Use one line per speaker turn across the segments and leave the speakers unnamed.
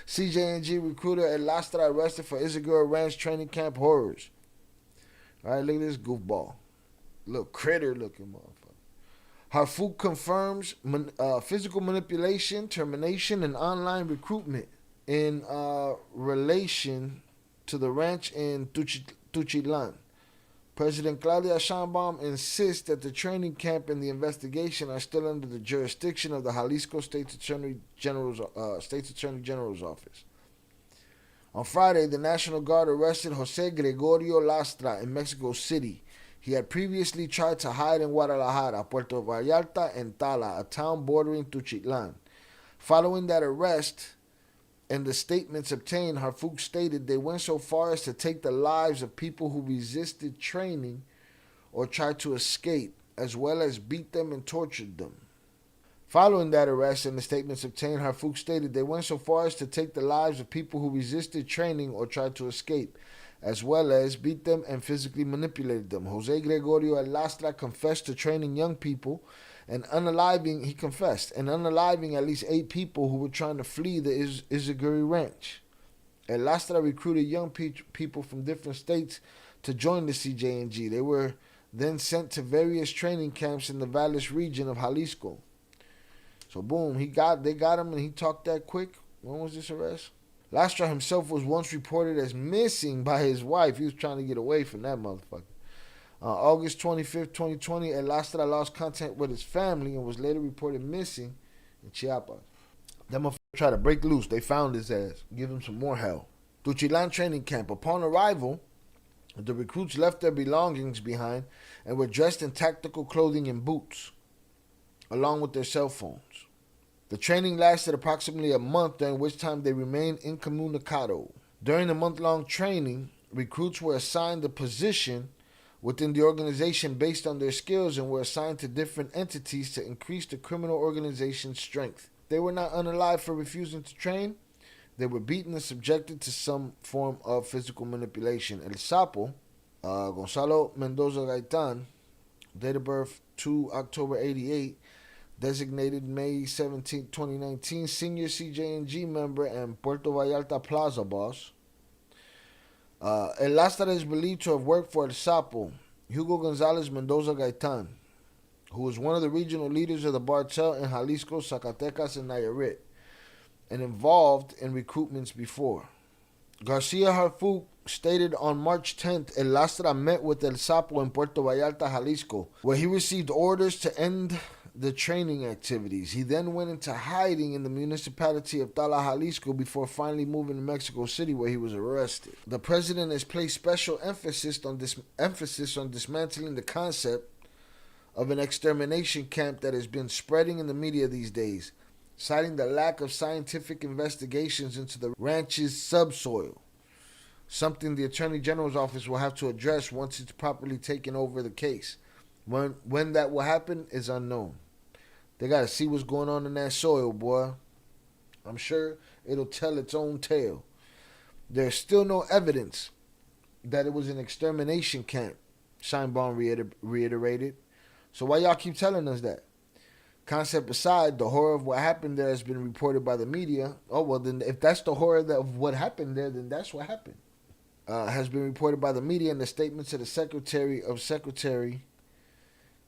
CJNG recruiter Lastra arrested for Izaguirre Ranch training camp horrors. All right, look at this goofball. Little critter looking motherfucker. Harfouk confirms physical manipulation, termination, and online recruitment in relation to the ranch in Teuchitlán. President Claudia Sheinbaum insists that the training camp and the investigation are still under the jurisdiction of the Jalisco State Attorney General's office. On Friday, the National Guard arrested José Gregorio Lastra in Mexico City. He had previously tried to hide in Guadalajara, Puerto Vallarta, and Tala, a town bordering Teuchitlán. Following that arrest and the statements obtained, Harfouk stated they went so far as to take the lives of people who resisted training or tried to escape, as well as beat them and tortured them. Following that arrest and the statements obtained, Harfouk stated they went so far as to take the lives of people who resisted training or tried to escape, as well as beat them and physically manipulated them. José Gregorio Lastra confessed to training young people and unaliving at least 8 people who were trying to flee the Izaguirre Ranch. Lastra recruited young people from different states to join the CJNG. They were then sent to various training camps in the Valles region of Jalisco. So boom, they got him and he talked that quick. When was this arrest? Lastra himself was once reported as missing by his wife. He was trying to get away from that motherfucker. August 25th, 2020, Lastra lost contact with his family and was later reported missing in Chiapas. That motherfucker tried to break loose. They found his ass. Give him some more hell. Teuchitlán training camp. Upon arrival, the recruits left their belongings behind and were dressed in tactical clothing and boots, along with their cell phones. The training lasted approximately a month, during which time they remained incommunicado. During the month-long training, recruits were assigned a position within the organization based on their skills and were assigned to different entities to increase the criminal organization's strength. They were not unalive for refusing to train. They were beaten and subjected to some form of physical manipulation. El Sapo, Gonzalo Mendoza Gaitan, date of birth 2 October 88, designated May 17, 2019, senior CJNG member and Puerto Vallarta Plaza boss. El Lastra is believed to have worked for El Sapo, Hugo Gonzalez Mendoza Gaitan, who was one of the regional leaders of the Cartel in Jalisco, Zacatecas, and Nayarit, and involved in recruitments before. Garcia Harfouk stated on March 10th, El Lastra met with El Sapo in Puerto Vallarta, Jalisco, where he received orders to end the training activities. He then went into hiding in the municipality of Tala, Jalisco, before finally moving to Mexico City, where he was arrested. The president has placed special emphasis on dismantling the concept of an extermination camp that has been spreading in the media these days, citing the lack of scientific investigations into the ranch's subsoil, something the Attorney General's office will have to address once it's properly taken over the case. When that will happen is unknown. They got to see what's going on in that soil, boy. I'm sure it'll tell its own tale. There's still no evidence that it was an extermination camp, Scheinbaum reiterated. So why y'all keep telling us that? Concept aside, the horror of what happened there has been reported by the media. Oh, well, then if that's the horror of what happened there, then that's what happened. Has been reported by the media, and the statements of the Secretary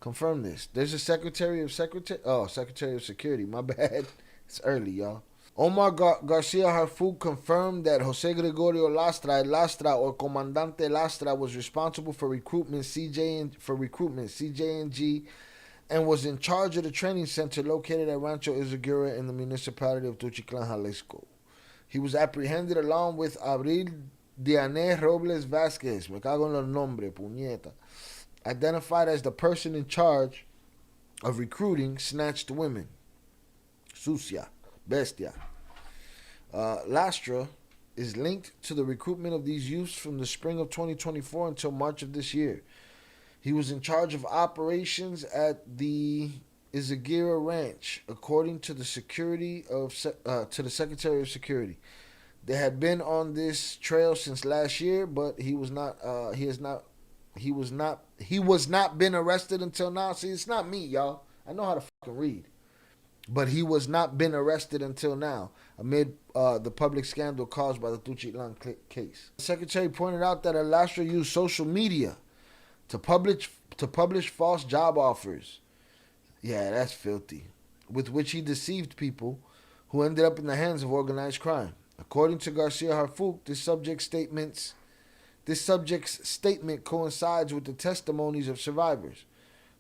confirm this. There's a Secretary of Security. My bad. It's early, y'all. Omar Garcia Harfouk confirmed that José Gregorio Lastra or Comandante Lastra was responsible for recruitment CJNG and was in charge of the training center located at Rancho Izaguirre in the municipality of Teuchitlán, Jalisco. He was apprehended along with Abril Diane Robles Vázquez, me cago en los nombres, puñeta, identified as the person in charge of recruiting snatched women. Sucia, bestia. Lastra is linked to the recruitment of these youths from the spring of 2024 until March of this year. He was in charge of operations at the Izaguirre Ranch, according to the Secretary of Security. They had been on this trail since last year, but he was not been arrested until now. See, it's not me, y'all. I know how to fucking read. but he was not been arrested until now, amid the public scandal caused by the Teuchitlán case. The secretary pointed out that Lastra used social media to publish false job offers. Yeah, that's filthy. With which he deceived people who ended up in the hands of organized crime. According to Garcia Harfouk, this subject's statement coincides with the testimonies of survivors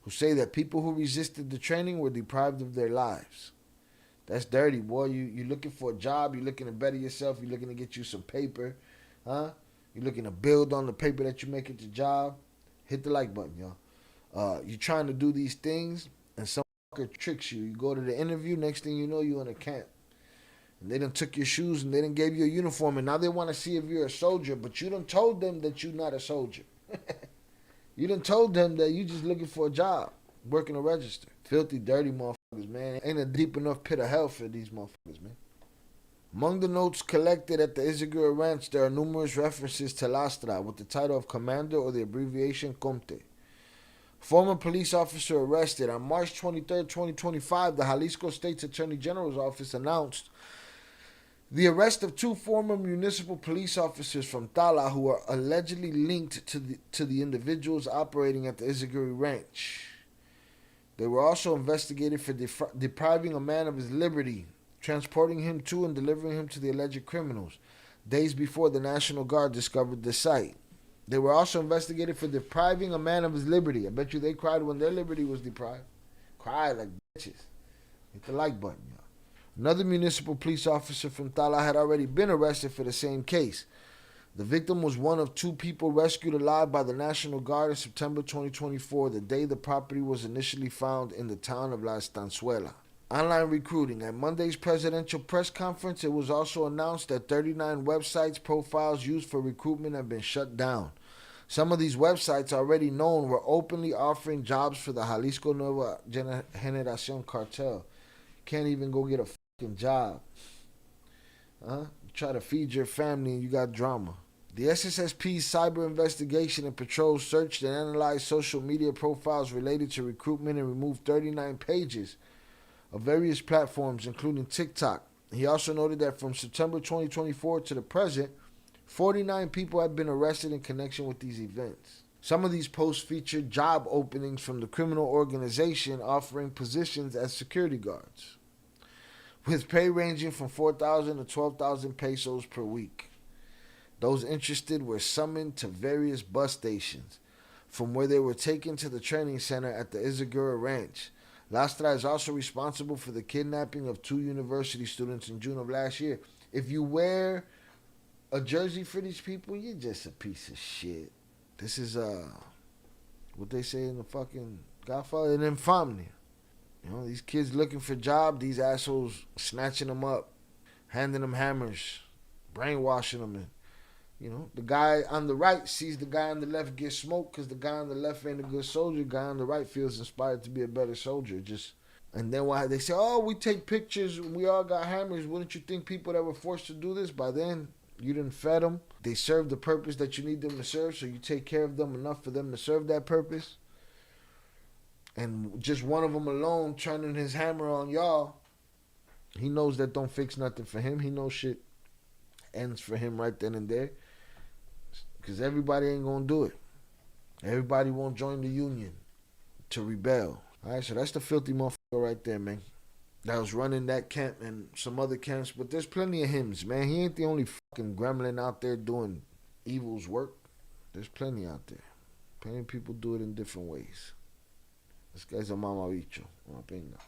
who say that people who resisted the training were deprived of their lives. That's dirty, boy. You looking for a job, you're looking to better yourself, you're looking to get you some paper, huh? You're looking to build on the paper that you make at your job. Hit the like button, y'all. You're trying to do these things, and some fucker tricks you. You go to the interview, next thing you know, you're in a camp. And they done took your shoes and they done gave you a uniform, and now they want to see if you're a soldier, but you done told them that you're not a soldier. You done told them that you just looking for a job, working a register. Filthy, dirty motherfuckers, man. Ain't a deep enough pit of hell for these motherfuckers, man. Among the notes collected at the Izaguirre Ranch, there are numerous references to Lastra with the title of Commander or the abbreviation Comte. Former police officer arrested. On March 23, 2025, the Jalisco State's Attorney General's office announced the arrest of 2 former municipal police officers from Tala who are allegedly linked to the individuals operating at the Izaguirre Ranch. They were also investigated for depriving a man of his liberty, transporting him to and delivering him to the alleged criminals, days before the National Guard discovered the site. They were also investigated for depriving a man of his liberty. I bet you they cried when their liberty was deprived. Cried like bitches. Hit the like button, y'all. Another municipal police officer from Tala had already been arrested for the same case. The victim was one of 2 people rescued alive by the National Guard in September 2024, the day the property was initially found in the town of La Estanzuela. Online recruiting. At Monday's presidential press conference, it was also announced that 39 websites profiles used for recruitment have been shut down. Some of these websites, already known, were openly offering jobs for the Jalisco New Generation Cartel. Can't even go get a fucking job. You try to feed your family and you got drama. The SSSP's cyber investigation and patrol searched and analyzed social media profiles related to recruitment and removed 39 pages of various platforms, including TikTok. He also noted that from September 2024 to the present, 49 people have been arrested in connection with these events. Some of these posts featured job openings from the criminal organization offering positions as security guards, with pay ranging from 4,000 to 12,000 pesos per week. Those interested were summoned to various bus stations, from where they were taken to the training center at the Izaguirre Ranch. Lastra is also responsible for the kidnapping of 2 university students in June of last year. If you wear a jersey for these people, you're just a piece of shit. This is what they say in the fucking Godfather, an infamy. You know, these kids looking for jobs, these assholes snatching them up, handing them hammers, brainwashing them. And, you know, the guy on the right sees the guy on the left get smoked because the guy on the left ain't a good soldier. The guy on the right feels inspired to be a better soldier. And then why they say, oh, we take pictures and we all got hammers. Wouldn't you think people that were forced to do this, by then you didn't fed them? They serve the purpose that you need them to serve, so you take care of them enough for them to serve that purpose. And just one of them alone turning his hammer on y'all, he knows that don't fix nothing for him. He knows shit ends for him right then and there. Because everybody ain't going to do it. Everybody won't join the union to rebel. All right, so that's the filthy motherfucker right there, man. That was running that camp and some other camps. But there's plenty of hymns, man. He ain't the only fucking gremlin out there doing evil's work. There's plenty out there. Plenty of people do it in different ways. This guy's a mamabicho. Una pinga.